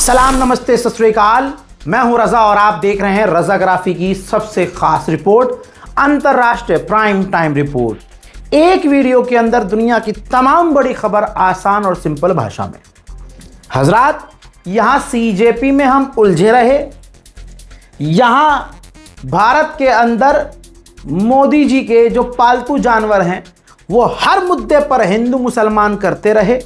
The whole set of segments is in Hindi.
सलाम, नमस्ते, सत श्री अकाल। मैं हूं रजा और आप देख रहे हैं रजाग्राफी की सबसे खास रिपोर्ट, अंतरराष्ट्रीय प्राइम टाइम रिपोर्ट। एक वीडियो के अंदर दुनिया की तमाम बड़ी खबर आसान और सिंपल भाषा में। हजरात, यहां सीजेपी में हम उलझे रहे, यहां भारत के अंदर मोदी जी के जो पालतू जानवर हैं वो हर मुद्दे पर हिंदू मुसलमान करते रहे,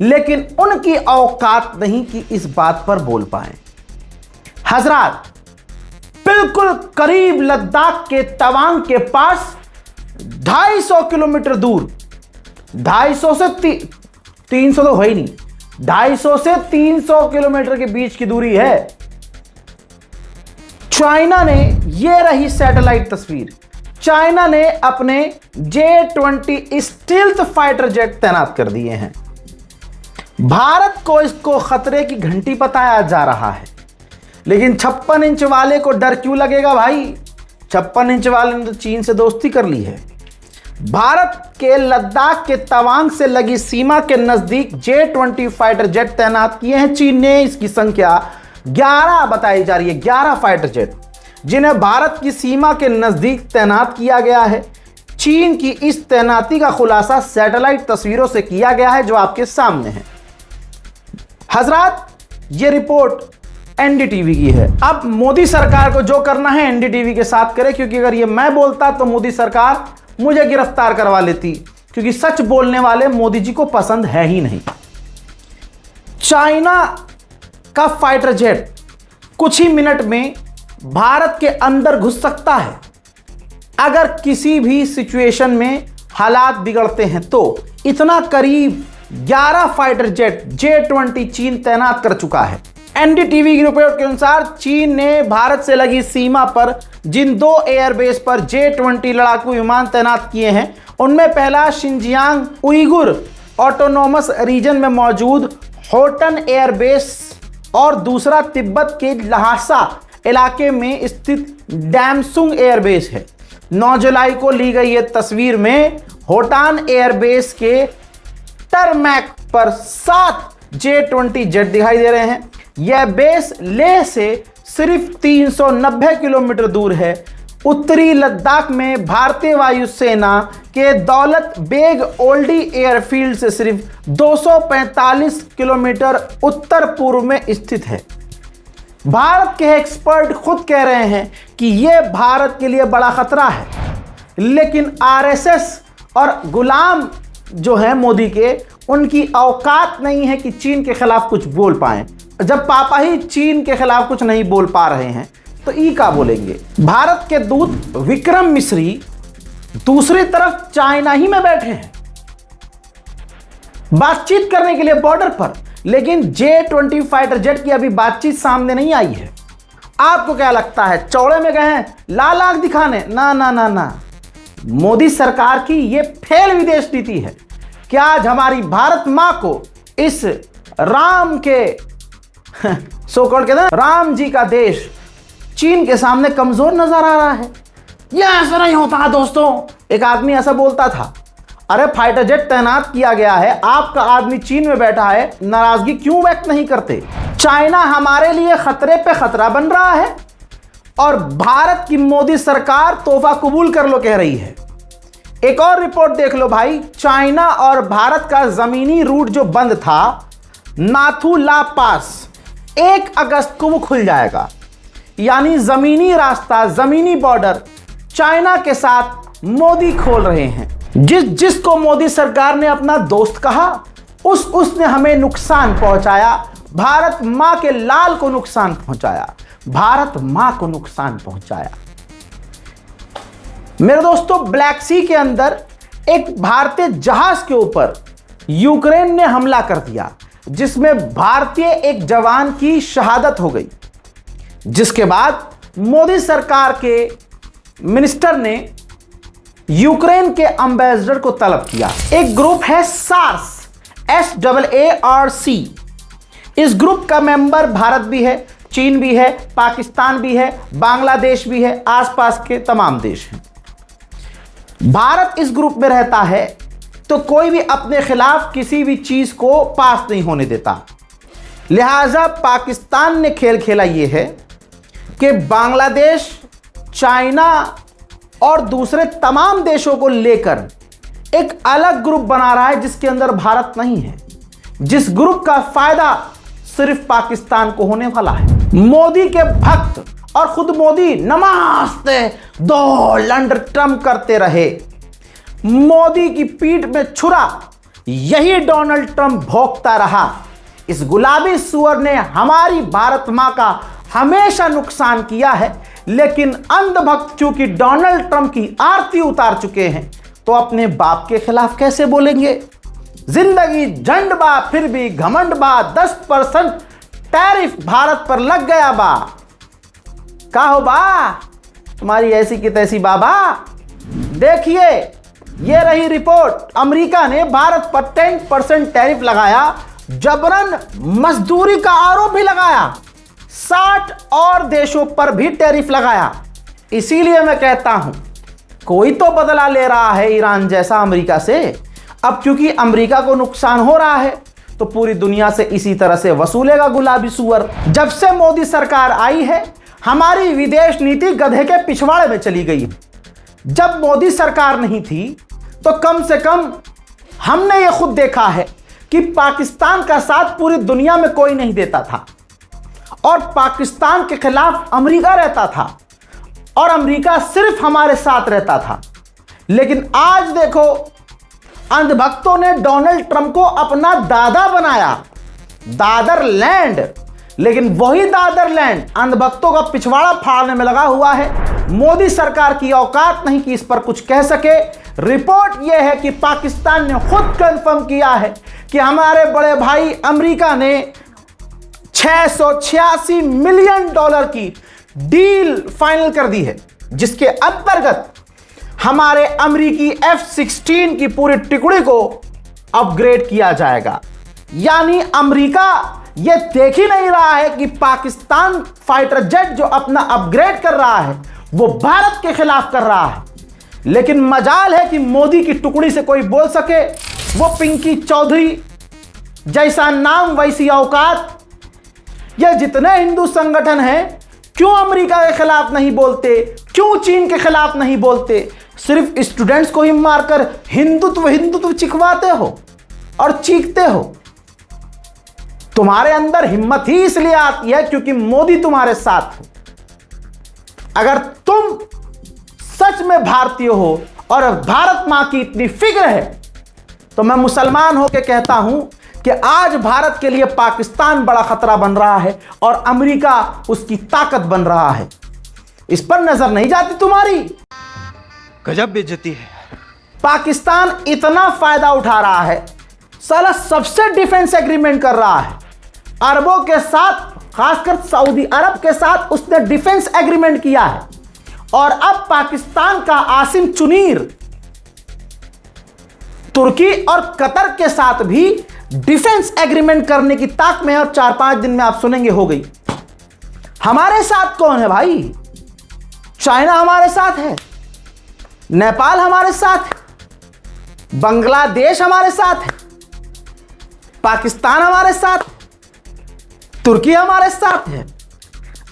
लेकिन उनकी औकात नहीं कि इस बात पर बोल पाए। हजरात, बिल्कुल करीब लद्दाख के तवांग के पास 250 किलोमीटर दूर, 250 से 300 तो है ही नहीं, 250 से 300 किलोमीटर के बीच की दूरी है। चाइना ने, ये रही सैटेलाइट तस्वीर, चाइना ने अपने J-20 स्टील्थ फाइटर जेट तैनात कर दिए हैं। भारत को इसको खतरे की घंटी बताया जा रहा है, लेकिन 56 इंच वाले को डर क्यों लगेगा भाई? 56 इंच वाले ने तो चीन से दोस्ती कर ली है। भारत के लद्दाख के तवांग से लगी सीमा के नजदीक J-20 फाइटर जेट तैनात किए हैं चीन ने। इसकी संख्या 11 बताई जा रही है, 11 फाइटर जेट जिन्हें भारत की सीमा के नजदीक तैनात किया गया है। चीन की इस तैनाती का खुलासा सैटेलाइट तस्वीरों से किया गया है जो आपके सामने है। हजरात, ये रिपोर्ट एनडीटीवी की है। अब मोदी सरकार को जो करना है एनडीटीवी के साथ करे, क्योंकि अगर ये मैं बोलता तो मोदी सरकार मुझे गिरफ्तार करवा लेती, क्योंकि सच बोलने वाले मोदी जी को पसंद है ही नहीं। चाइना का फाइटर जेट कुछ ही मिनट में भारत के अंदर घुस सकता है अगर किसी भी सिचुएशन में हालात बिगड़ते हैं तो। इतना करीब 11 फाइटर जेट J-20 चीन तैनात कर चुका है। एनडीटीवी की रिपोर्ट के अनुसार चीन ने भारत से लगी सीमा पर जिन 2 एयरबेस पर J-20 लड़ाकू विमान तैनात किए हैं, उनमें पहला शिनजियांग उइगुर ऑटोनोमस रीजन में मौजूद होटन एयरबेस और दूसरा तिब्बत के ल्हासा इलाके में स्थित डैमसुंग एयरबेस है। 9 जुलाई को ली गई ये तस्वीर में होटान एयरबेस के टरमैक पर 7 J-20 जेट दिखाई दे रहे हैं। यह बेस लेह से सिर्फ 390 किलोमीटर दूर है। उत्तरी लद्दाख में भारतीय वायुसेना के दौलत बेग ओल्डी एयरफील्ड से सिर्फ 245 किलोमीटर उत्तर पूर्व में स्थित है। भारत के एक्सपर्ट खुद कह रहे हैं कि यह भारत के लिए बड़ा खतरा है, लेकिन आरएसएस और गुलाम जो है मोदी के, उनकी औकात नहीं है कि चीन के खिलाफ कुछ बोल पाएं। जब पापा ही चीन के खिलाफ कुछ नहीं बोल पा रहे हैं तो ई का बोलेंगे। भारत के दूत विक्रम मिश्री दूसरी तरफ चाइना ही में बैठे हैं बातचीत करने के लिए बॉर्डर पर, लेकिन J-20 फाइटर जेट की अभी बातचीत सामने नहीं आई है। आपको क्या लगता है चौड़े में गए हैं लाल आंख दिखाने? ना ना ना ना, मोदी सरकार की यह फेल विदेश नीति है। क्या आज हमारी भारत मां को इस राम के सो कॉल्ड कहते हैं राम जी का देश चीन के सामने कमजोर नजर आ रहा है? यह ऐसा नहीं होता है दोस्तों। एक आदमी ऐसा बोलता था, अरे फाइटर जेट तैनात किया गया है, आपका आदमी चीन में बैठा है, नाराजगी क्यों व्यक्त नहीं करते? चाइना हमारे लिए खतरे पे खतरा बन रहा है और भारत की मोदी सरकार तोहफा कबूल कर लो कह रही है। एक और रिपोर्ट देख लो भाई, चाइना और भारत का जमीनी रूट जो बंद था नाथू ला पास, 1 अगस्त को वो खुल जाएगा। यानी जमीनी रास्ता, जमीनी बॉर्डर चाइना के साथ मोदी खोल रहे हैं। जिसको मोदी सरकार ने अपना दोस्त कहा, उसने हमें नुकसान पहुंचाया। भारत मां के लाल को नुकसान पहुंचाया, भारत मां को नुकसान पहुंचाया। मेरे दोस्तों, ब्लैक सी के अंदर एक भारतीय जहाज के ऊपर यूक्रेन ने हमला कर दिया, जिसमें भारतीय एक जवान की शहादत हो गई, जिसके बाद मोदी सरकार के मिनिस्टर ने यूक्रेन के एम्बेसडर को तलब किया। एक ग्रुप है सार्स, SAARC। इस ग्रुप का मेंबर भारत भी है, चीन भी है, पाकिस्तान भी है, बांग्लादेश भी है, आसपास के तमाम देश हैं। भारत इस ग्रुप में रहता है तो कोई भी अपने खिलाफ किसी भी चीज को पास नहीं होने देता। लिहाजा पाकिस्तान ने खेल खेला ये है कि बांग्लादेश, चाइना और दूसरे तमाम देशों को लेकर एक अलग ग्रुप बना रहा है जिसके अंदर भारत नहीं है, जिस ग्रुप का फायदा सिर्फ पाकिस्तान को होने वाला है। मोदी के भक्त और खुद मोदी नमस्ते डोनाल्ड ट्रंप करते रहे, मोदी की पीठ में छुरा यही डोनाल्ड ट्रंप भोंकता रहा। इस गुलाबी सुअर ने हमारी भारत मां का हमेशा नुकसान किया है, लेकिन अंधभक्त चूंकि डोनाल्ड ट्रंप की आरती उतार चुके हैं तो अपने बाप के खिलाफ कैसे बोलेंगे। जिंदगी झंड बा फिर भी घमंड बा, 10% टैरिफ भारत पर लग गया बा। का हो बा तुम्हारी ऐसी की तैसी बाबा। देखिए ये रही रिपोर्ट, अमेरिका ने भारत पर 10% टैरिफ लगाया, जबरन मजदूरी का आरोप भी लगाया, 60 और देशों पर भी टैरिफ लगाया। इसीलिए मैं कहता हूं कोई तो बदला ले रहा है ईरान जैसा अमेरिका से। अब क्योंकि अमेरिका को नुकसान हो रहा है तो पूरी दुनिया से इसी तरह से वसूलेगा गुलाबी सुअर। जब से मोदी सरकार आई है हमारी विदेश नीति गधे के पिछवाड़े में चली गई। जब मोदी सरकार नहीं थी तो कम से कम हमने ये खुद देखा है कि पाकिस्तान का साथ पूरी दुनिया में कोई नहीं देता था और पाकिस्तान के खिलाफ अमेरिका रहता था और अमेरिका सिर्फ हमारे साथ रहता था। लेकिन आज देखो अंधभक्तों ने डोनाल्ड ट्रंप को अपना दादा बनाया, दादर लैंड। लेकिन वही दादर लैंड अंधभक्तों का पिछवाड़ा फाड़ने में लगा हुआ है। मोदी सरकार की औकात नहीं कि इस पर कुछ कह सके। रिपोर्ट यह है कि पाकिस्तान ने खुद कंफर्म किया है कि हमारे बड़े भाई अमेरिका ने $686 मिलियन की डील फाइनल कर दी है, जिसके अंतर्गत हमारे अमेरिकी F-16 की पूरी टुकड़ी को अपग्रेड किया जाएगा। यानी अमेरिका ये देख ही नहीं रहा है कि पाकिस्तान फाइटर जेट जो अपना अपग्रेड कर रहा है वो भारत के खिलाफ कर रहा है। लेकिन मजाल है कि मोदी की टुकड़ी से कोई बोल सके। वो पिंकी चौधरी जैसा नाम वैसी औकात। ये जितने हिंदू संगठन हैं क्यों अमेरिका के खिलाफ नहीं बोलते, क्यों चीन के खिलाफ नहीं बोलते? सिर्फ स्टूडेंट्स को ही मारकर हिंदुत्व हिंदुत्व चिखवाते हो और चीखते हो। तुम्हारे अंदर हिम्मत ही इसलिए आती है क्योंकि मोदी तुम्हारे साथ है। अगर तुम सच में भारतीय हो और भारत मां की इतनी फिक्र है तो मैं मुसलमान होकर कहता हूं कि आज भारत के लिए पाकिस्तान बड़ा खतरा बन रहा है और अमेरिका उसकी ताकत बन रहा है। इस पर नजर नहीं जाती तुम्हारी। गजब बेइज्जती है। पाकिस्तान इतना फायदा उठा रहा है, साला सबसे डिफेंस एग्रीमेंट कर रहा है अरबों के साथ, खासकर सऊदी अरब के साथ उसने डिफेंस एग्रीमेंट किया है। और अब पाकिस्तान का आसिम चुनीर तुर्की और कतर के साथ भी डिफेंस एग्रीमेंट करने की ताक में है और 4-5 दिन में आप सुनेंगे हो गई। हमारे साथ कौन है भाई? चाइना हमारे साथ है, नेपाल हमारे साथ है, बांग्लादेश हमारे साथ है, पाकिस्तान हमारे साथ है, तुर्की हमारे साथ है,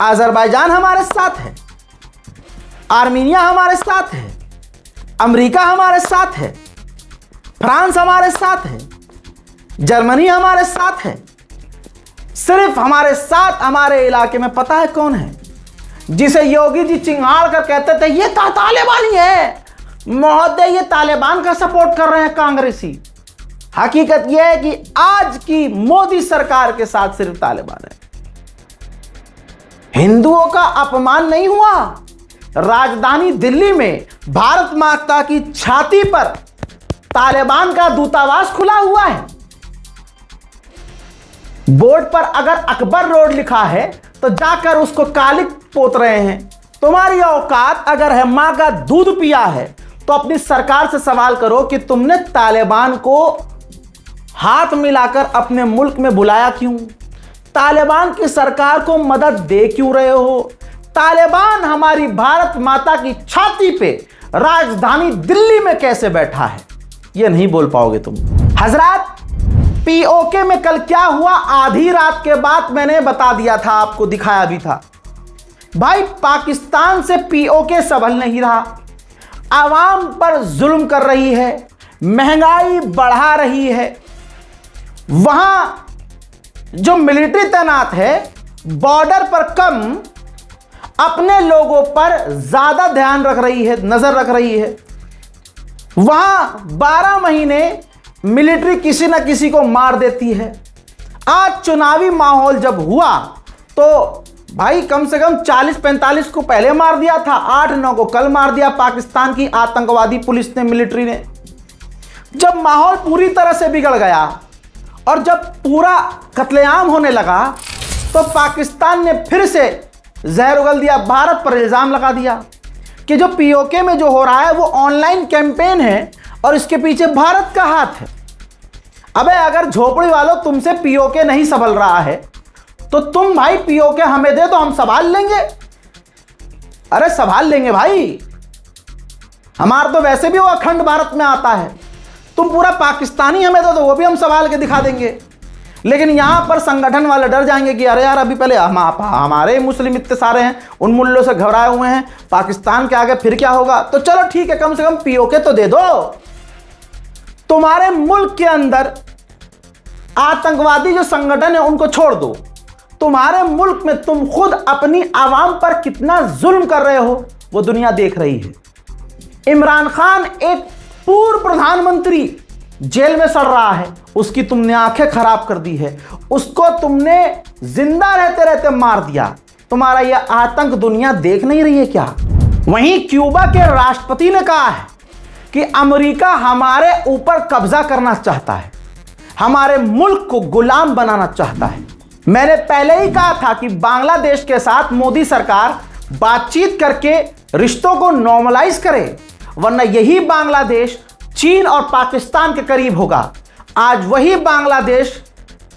अजरबैजान हमारे साथ है, आर्मीनिया हमारे साथ है, अमेरिका हमारे साथ है, फ्रांस हमारे साथ है, जर्मनी हमारे साथ है। सिर्फ हमारे साथ हमारे इलाके में पता है कौन है? जिसे योगी जी चिंगाड़ कर कहते थे ये तालिबानी है महोदय, ये तालिबान का सपोर्ट कर रहे हैं कांग्रेसी। हकीकत यह है कि आज की मोदी सरकार के साथ सिर्फ तालिबान है। हिंदुओं का अपमान नहीं हुआ। राजधानी दिल्ली में भारत माता की छाती पर तालिबान का दूतावास खुला हुआ है। बोर्ड पर अगर अकबर रोड लिखा है तो जाकर उसको कालिक पोत रहे हैं। तुम्हारी औकात अगर है मां का दूध पिया है तो अपनी सरकार से सवाल करो कि तुमने तालिबान को हाथ मिलाकर अपने मुल्क में बुलाया क्यों? तालिबान की सरकार को मदद दे क्यों रहे हो? तालिबान हमारी भारत माता की छाती पे राजधानी दिल्ली में कैसे बैठा है? ये नहीं बोल पाओगे तुम। हजरात, पीओके में कल क्या हुआ, आधी रात के बाद मैंने बता दिया था, आपको दिखाया भी था। भाई पाकिस्तान से पीओके संभल नहीं रहा, आवाम पर जुल्म कर रही है, महंगाई बढ़ा रही है। वहां जो मिलिट्री तैनात है बॉर्डर पर कम, अपने लोगों पर ज्यादा ध्यान रख रही है, नजर रख रही है। वहां 12 महीने मिलिट्री किसी ना किसी को मार देती है। आज चुनावी माहौल जब हुआ तो भाई कम से कम 40-45 को पहले मार दिया था, 8-9 को कल मार दिया पाकिस्तान की आतंकवादी पुलिस ने, मिलिट्री ने। जब माहौल पूरी तरह से बिगड़ गया और जब पूरा कत्लेआम होने लगा तो पाकिस्तान ने फिर से जहर उगल दिया, भारत पर इल्ज़ाम लगा दिया कि जो पीओके में जो हो रहा है वो ऑनलाइन कैंपेन है और इसके पीछे भारत का हाथ है। अबे अगर झोपड़ी वालों तुमसे पीओके नहीं संभल रहा है तो तुम भाई पीओके हमें दे तो हम संभाल लेंगे। अरे संभाल लेंगे भाई, हमारा तो वैसे भी वो अखंड भारत में आता है। तुम पूरा पाकिस्तानी हमें दो तो वो भी हम संभाल के दिखा देंगे। लेकिन यहां पर संगठन वाले डर जाएंगे कि अरे यार अभी पहले हमारे मुस्लिम इतने सारे हैं, उन मुल्लों से घबराए हुए हैं, पाकिस्तान के आगे फिर क्या होगा। तो चलो ठीक है, कम से कम पीओके तो दे दो। तुम्हारे मुल्क के अंदर आतंकवादी जो संगठन है उनको छोड़ दो। तुम्हारे मुल्क में तुम खुद अपनी आवाम पर कितना जुल्म कर रहे हो वो दुनिया देख रही है। इमरान खान एक पूर्व प्रधानमंत्री जेल में सड़ रहा है, उसकी तुमने आंखें खराब कर दी है, उसको तुमने जिंदा रहते रहते मार दिया। तुम्हारा यह आतंक दुनिया देख नहीं रही है क्या? वहीं क्यूबा के राष्ट्रपति ने कहा है कि अमेरिका हमारे ऊपर कब्जा करना चाहता है, हमारे मुल्क को गुलाम बनाना चाहता है। मैंने पहले ही कहा था कि बांग्लादेश के साथ मोदी सरकार बातचीत करके रिश्तों को नॉर्मलाइज करे, वरना यही बांग्लादेश चीन और पाकिस्तान के करीब होगा। आज वही बांग्लादेश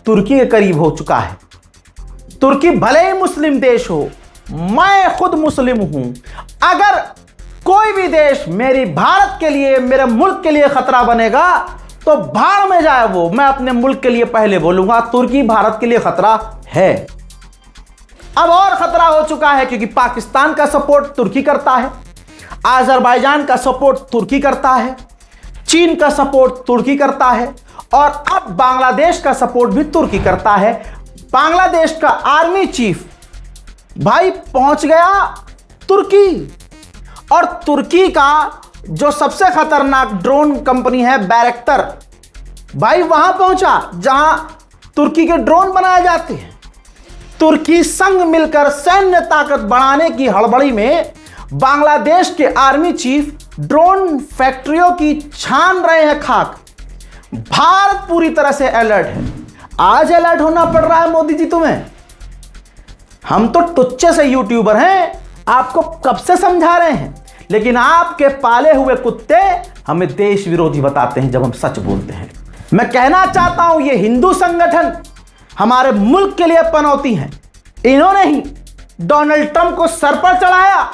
तुर्की के करीब हो चुका है। तुर्की भले ही मुस्लिम देश हो, मैं खुद मुस्लिम हूं, अगर कोई भी देश मेरी भारत के लिए, मेरे मुल्क के लिए खतरा बनेगा तो भाड़ में जाए वो। मैं अपने मुल्क के लिए पहले बोलूंगा, तुर्की भारत के लिए खतरा है। अब और खतरा हो चुका है क्योंकि पाकिस्तान का सपोर्ट तुर्की करता है, अजरबैजान का सपोर्ट तुर्की करता है, चीन का सपोर्ट तुर्की करता है और अब बांग्लादेश का सपोर्ट भी तुर्की करता है। बांग्लादेश का आर्मी चीफ भाई पहुंच गया तुर्की, और तुर्की का जो सबसे खतरनाक ड्रोन कंपनी है बैरक्टर, भाई वहां पहुंचा जहां तुर्की के ड्रोन बनाए जाते हैं। तुर्की संग मिलकर सैन्य ताकत बढ़ाने की हड़बड़ी में बांग्लादेश के आर्मी चीफ ड्रोन फैक्ट्रियों की छान रहे हैं खाक। भारत पूरी तरह से अलर्ट है। आज अलर्ट होना पड़ रहा है मोदी जी तुम्हें। हम तो टुच्चे से यूट्यूबर हैं, आपको कब से समझा रहे हैं, लेकिन आपके पाले हुए कुत्ते हमें देश विरोधी बताते हैं जब हम सच बोलते हैं। मैं कहना चाहता हूं ये हिंदू संगठन हमारे मुल्क के लिए पनौती हैं। इन्होंने ही डोनाल्ड ट्रंप को सर पर चढ़ाया,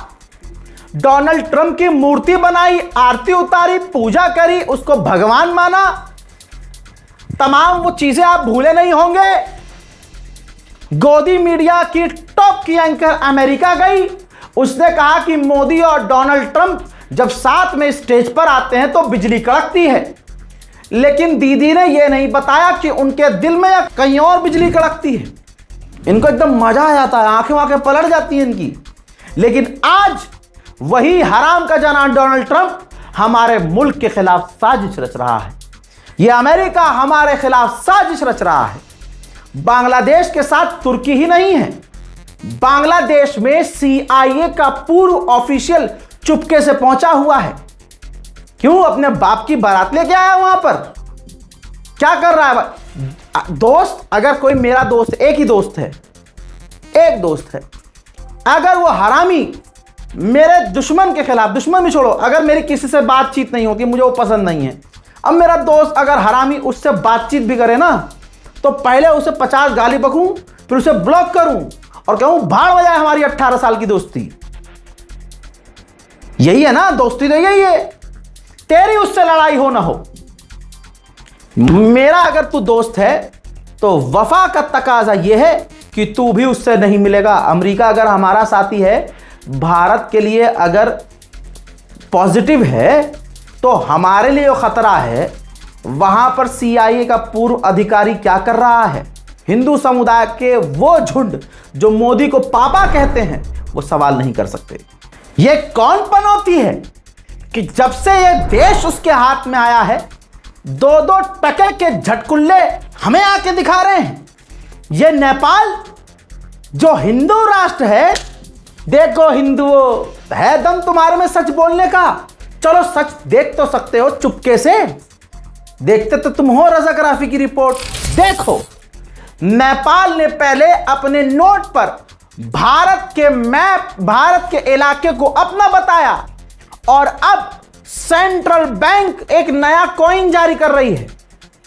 डोनाल्ड ट्रंप की मूर्ति बनाई, आरती उतारी, पूजा करी, उसको भगवान माना। तमाम वो चीजें आप भूले नहीं होंगे। गोदी मीडिया की टॉप की एंकर अमेरिका गई, उसने कहा कि मोदी और डोनाल्ड ट्रंप जब साथ में स्टेज पर आते हैं तो बिजली कड़कती है, लेकिन दीदी ने यह नहीं बताया कि उनके दिल में या कहीं और बिजली कड़कती है। इनको एकदम मजा आ जाता है, आंखें वाखें पलट जाती हैं इनकी। लेकिन आज वही हराम का जना डोनाल्ड ट्रंप हमारे मुल्क के खिलाफ साजिश रच रहा है। यह अमेरिका हमारे खिलाफ साजिश रच रहा है। बांग्लादेश के साथ तुर्की ही नहीं है, बांग्लादेश में CIA का पूर्व ऑफिशियल चुपके से पहुंचा हुआ है। क्यों? अपने बाप की बारात लेके आया वहां पर। क्या कर रहा है दोस्त? अगर कोई मेरा दोस्त, एक ही दोस्त है, एक दोस्त है, अगर वो हरामी मेरे दुश्मन के खिलाफ, दुश्मन भी छोड़ो, अगर मेरी किसी से बातचीत नहीं होती, मुझे वो पसंद नहीं है, अब मेरा दोस्त अगर हरामी उससे बातचीत भी करे ना तो पहले उसे 50 गाली बकूं, फिर उसे ब्लॉक करूं और कहूं भाड़ में जाए हमारी 18 साल की दोस्ती। यही है ना दोस्ती, तो यही है। तेरी उससे लड़ाई हो ना हो, मेरा अगर तू दोस्त है तो वफा का तकाजा यह है कि तू भी उससे नहीं मिलेगा। अमेरिका अगर हमारा साथी है, भारत के लिए अगर पॉजिटिव है, तो हमारे लिए जो खतरा है, वहां पर CIA का पूर्व अधिकारी क्या कर रहा है? हिंदू समुदाय के वो झुंड जो मोदी को पापा कहते हैं, वो सवाल नहीं कर सकते। ये कौन पनौती है कि जब से ये देश उसके हाथ में आया है, 2-2 टके के झटकुल्ले हमें आके दिखा रहे हैं। ये नेपाल जो हिंदू राष्ट्र है, देखो हिंदुओं, है दम तुम्हारे में सच बोलने का? चलो सच देख तो सकते हो चुपके से, देखते तो तुम हो रजाग्राफी की रिपोर्ट। देखो, नेपाल ने पहले अपने नोट पर भारत के मैप, भारत के इलाके को अपना बताया, और अब सेंट्रल बैंक एक नया कॉइन जारी कर रही है,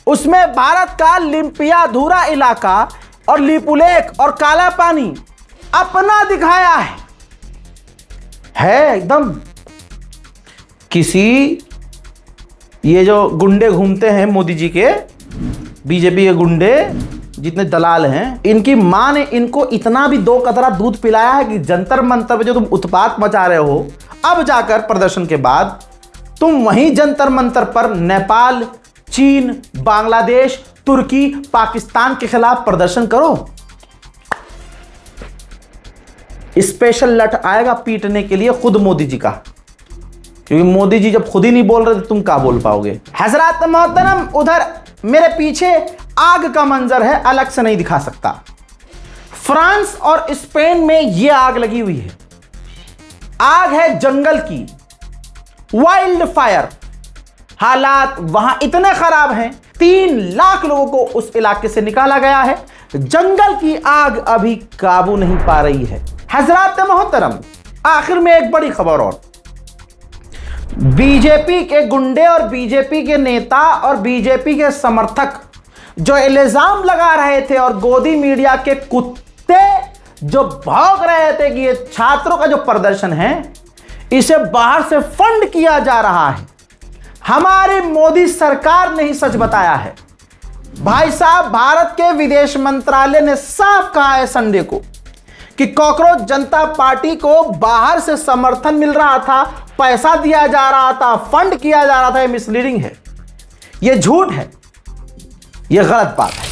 उसमें भारत का लिम्पियाधुरा इलाका और लिपुलेख और काला पानी अपना दिखाया है एकदम। किसी ये जो गुंडे घूमते हैं मोदी जी के, बीजेपी के गुंडे जितने दलाल हैं, इनकी मां ने इनको इतना भी 2 कतरा दूध पिलाया है कि जंतर मंतर पे जो तुम उत्पात मचा रहे हो, अब जाकर प्रदर्शन के बाद तुम वहीं जंतर मंतर पर नेपाल, चीन, बांग्लादेश, तुर्की, पाकिस्तान के खिलाफ प्रदर्शन करो। स्पेशल लट आएगा पीटने के लिए खुद मोदी जी का, क्योंकि मोदी जी जब खुद ही नहीं बोल रहे तो तुम क्या बोल पाओगे। हजरत मोहतरम, उधर मेरे पीछे आग का मंजर है, अलग से नहीं दिखा सकता। फ्रांस और स्पेन में यह आग लगी हुई है। आग है जंगल की, वाइल्ड फायर। हालात वहां इतने खराब हैं, 3 लाख लोगों को उस इलाके से निकाला गया है। जंगल की आग अभी काबू नहीं पा रही है। हजरत मोहतरम, आखिर में एक बड़ी खबर और, बीजेपी के गुंडे और बीजेपी के नेता और बीजेपी के समर्थक जो इल्जाम लगा रहे थे, और गोदी मीडिया के कुत्ते जो भौंक रहे थे कि ये छात्रों का जो प्रदर्शन है, इसे बाहर से फंड किया जा रहा है, हमारी मोदी सरकार ने ही सच बताया है। भाई साहब, भारत के विदेश मंत्रालय ने साफ कहा है संडे को कि कॉकरोच जनता पार्टी को बाहर से समर्थन मिल रहा था, पैसा दिया जा रहा था, फंड किया जा रहा था। ये मिसलीडिंग है, ये झूठ है, ये गलत बात है।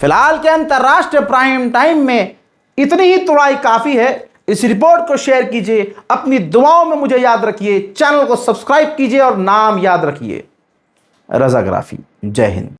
फिलहाल के अंतरराष्ट्रीय प्राइम टाइम में इतनी ही तुड़ाई काफी है। इस रिपोर्ट को शेयर कीजिए, अपनी दुआओं में मुझे याद रखिए, चैनल को सब्सक्राइब कीजिए और नाम याद रखिए, रजाग्राफी। जय हिंद।